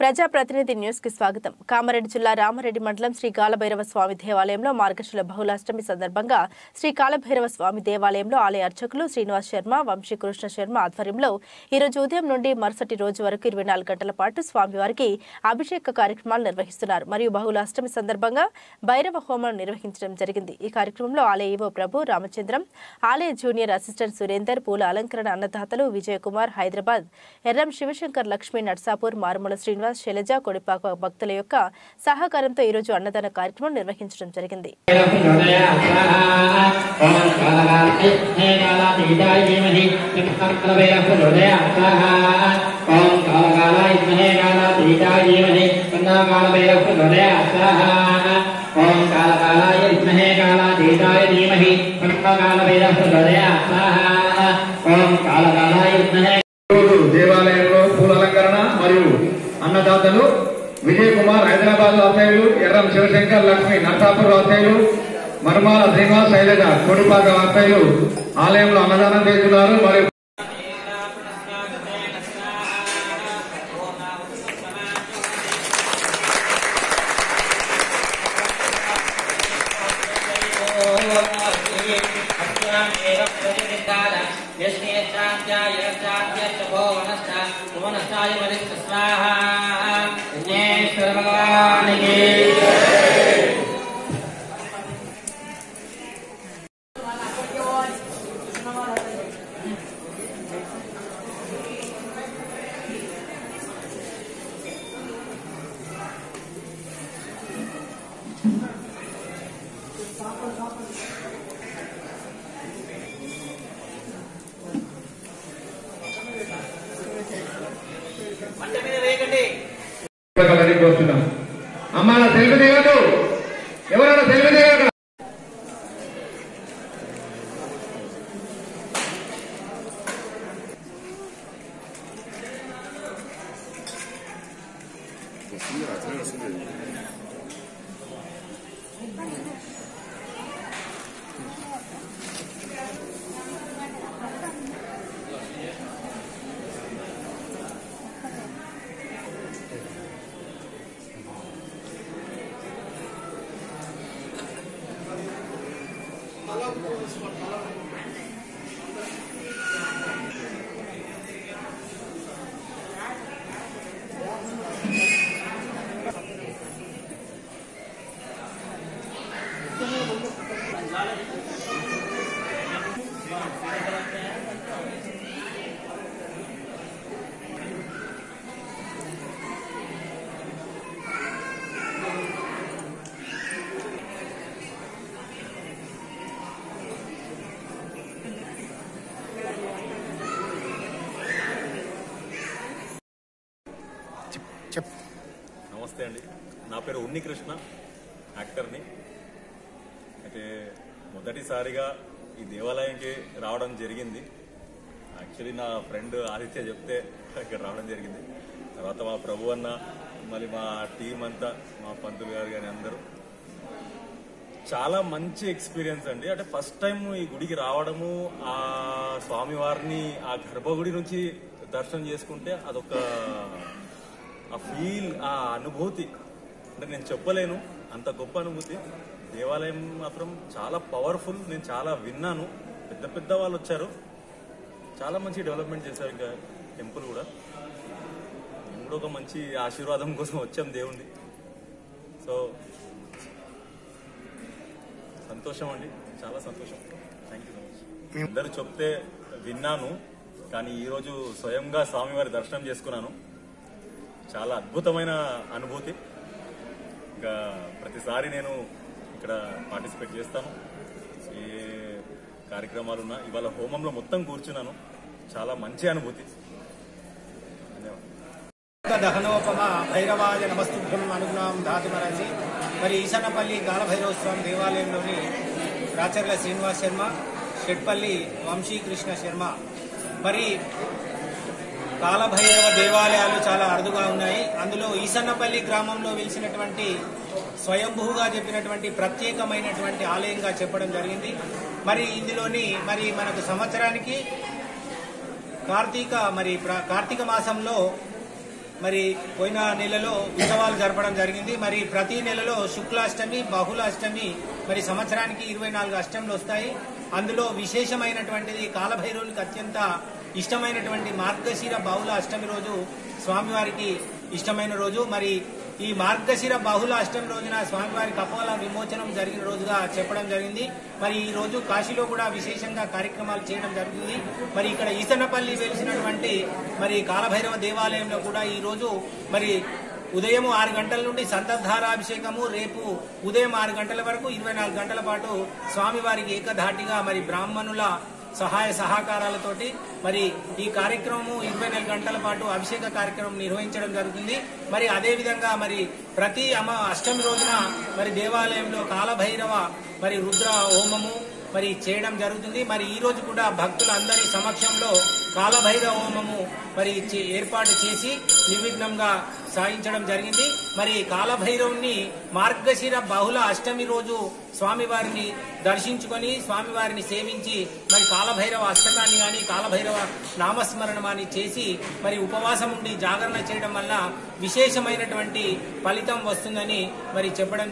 ప్రజాప్రతినిధి న్యూస్ కి స్వాగతం. కామారెడ్డి జిల్లా రామారెడ్డి మండలం శ్రీ కాలభైరవ స్వామి దేవాలయంలో మార్గశిర బహుళాష్టమి సందర్భంగా శ్రీ కాలభైరవ స్వామి దేవాలయంలో ఆలయ అర్చకులు శ్రీనివాస్ శర్మ, వంశీకృష్ణ శర్మ ఆధ్వర్యంలో ఈ రోజు ఉదయం నుండి మరుసటి రోజు వరకు 24 గంటల పాటు స్వామివారికి అభిషేక కార్యక్రమాలు నిర్వహిస్తున్నారు. మరియు బహుళాష్టమి సందర్భంగా భైరవ హోమం నిర్వహించడం జరిగింది. ఈ కార్యక్రమంలో ఆలయ ఈవో ప్రభు రామచంద్రం, ఆలయ జూనియర్ అసిస్టెంట్ సురేందర్, పూల అలంకరణ అన్నదాతలు విజయ్ కుమార్, హైదరాబాద్ ఎర్రం శివశంకర్, లక్ష్మీ నర్సాపూర్, మారుమూల శ్రీనివాస్, శైలజ, కొడిపాక భక్తుల యొక్క సహకారంతో ఈ రోజు అన్నదాన కార్యక్రమం నిర్వహించడం జరిగింది. దేవాలయంలో పూల అలంకరణ మరియు అన్నదాతలు విజయ్ కుమార్, హైదరాబాద్ వాస్తవ్యులు, ఎర్రం శివశంకర్, లక్ష్మీ నర్సాపూర్ వాస్తవ్యులు, మరుమాల శ్రీనివాస్, శైలజ, కొడిపాక వాస్తవ్యులు ఆలయంలో అన్నదానం చేస్తున్నారు. మరియు అమ్మ సెల్ఫీ దిగదు, ఎవరైనా సెల్ఫీ దిగదు. నమస్తే అండి, నా పేరు ఉన్నికృష్ణ, యాక్టర్ని. అయితే మొదటిసారిగా ఈ దేవాలయంకి రావడం జరిగింది. యాక్చువల్లీ నా ఫ్రెండ్ ఆదిత్య చెప్తే ఇక్కడ రావడం జరిగింది. తర్వాత మా ప్రభు అన్న, మళ్ళీ మా టీం అంతా, మా పంతులు గారు కానీ అందరూ చాలా మంచి ఎక్స్పీరియన్స్ అండి. అంటే ఫస్ట్ టైం ఈ గుడికి రావడము, ఆ స్వామివారిని ఆ గర్భగుడి నుంచి దర్శనం చేసుకుంటే అదొక ఆ ఫీల్, ఆ అనుభూతి అంటే నేను చెప్పలేను, అంత గొప్ప అనుభూతి. దేవాలయం మాత్రం చాలా పవర్ఫుల్. నేను చాలా విన్నాను, పెద్ద పెద్ద వాళ్ళు వచ్చారు, చాలా మంచి డెవలప్మెంట్ చేశారు. ఇంకా టెంపుల్ కూడా, మేము కూడా ఒక మంచి ఆశీర్వాదం కోసం వచ్చాం దేవుణ్ణి. సో సంతోషం అండి, చాలా సంతోషం. Thank you so much. అందరూ చెప్తే విన్నాను, కానీ ఈరోజు స్వయంగా స్వామివారి దర్శనం చేసుకున్నాను. చాలా అద్భుతమైన అనుభూతి. ఇంకా ప్రతిసారి నేను ఇక్కడ పార్టిసిపేట్ చేస్తాను, ఏ కార్యక్రమాలున్నా. ఇవాళ హోమంలో మొత్తం కూర్చున్నాను, చాలా మంచి అనుభూతి. దహనోపమ భైరవాయ నమస్తుభ్యం అనుగుణం ధాతుమరాజి. మరి ఈశానపల్లి కాలభైరవ స్వామి దేవాలయంలోని రాచర్ల శ్రీనివాస్ శర్మ, షెట్పల్లి వంశీకృష్ణ శర్మ. మరి కాలభైరవ దేవాలయాలు చాలా అరుదుగా ఉన్నాయి. అందులో ఈసన్నపల్లి గ్రామంలో వెలిసినటువంటి స్వయంభూగా చెప్పినటువంటి ప్రత్యేకమైనటువంటి ఆలయంగా చెప్పడం జరిగింది. మరి ఇందులోని మనకు సంవత్సరానికి కార్తీక మాసంలో మరి పోయిన నెలలో ఉత్సవాలు జరపడం జరిగింది. మరి ప్రతి నెలలో శుక్లాష్టమి, బహుళాష్టమి, మరి సంవత్సరానికి 24 అష్టములు వస్తాయి. అందులో విశేషమైనటువంటిది కాలభైరవునికి అత్యంత ఇష్టమైనటువంటి మార్గశిర బహుళ అష్టమి రోజు స్వామివారికి ఇష్టమైన రోజు. మరి ఈ మార్గశిర బహుళ అష్టమి రోజున స్వామివారి కపాల విమోచనం జరిగిన రోజుగా చెప్పడం జరిగింది. మరి ఈ రోజు కాశీలో కూడా విశేషంగా కార్యక్రమాలు చేయడం జరుగుతుంది. మరి ఇక్కడ ఈసన్నపల్లి వెలిసినటువంటి మరి కాలభైరవ దేవాలయంలో కూడా ఈ రోజు మరి ఉదయం 6 గంటల నుండి సంతర్ధారాభిషేకము, రేపు ఉదయం 6 గంటల వరకు 24 గంటల పాటు స్వామివారికి ఏకధాటిగా మరి బ్రాహ్మణుల సహాయ సహకారాలతోటి మరి ఈ కార్యక్రమం 24 గంటల పాటు అభిషేక కార్యక్రమం నిర్వహించడం జరుగుతుంది. మరి అదేవిధంగా మరి ప్రతి అష్టమి రోజున మరి దేవాలయంలో కాలభైరవ మరి రుద్ర హోమము మరి చేయడం జరుగుతుంది. మరి ఈ రోజు కూడా భక్తులందరి సమక్షంలో కాలభైరవ హోమము మరి ఏర్పాటు చేసి నిర్విఘ్నంగా సాగించడం జరిగింది. మరి కాలభైరవుని మార్గశిర బహుళ అష్టమి రోజు స్వామివారిని దర్శించుకొని స్వామివారిని సేవించి మరి కాలభైరవ అష్టకాన్ని గాని కాలభైరవ నామస్మరణమాని చేసి మరి ఉపవాసం ఉండి జాగరణ చేయడం వల్ల విశేషమైనటువంటి ఫలితం వస్తుందని మరి చెప్పడం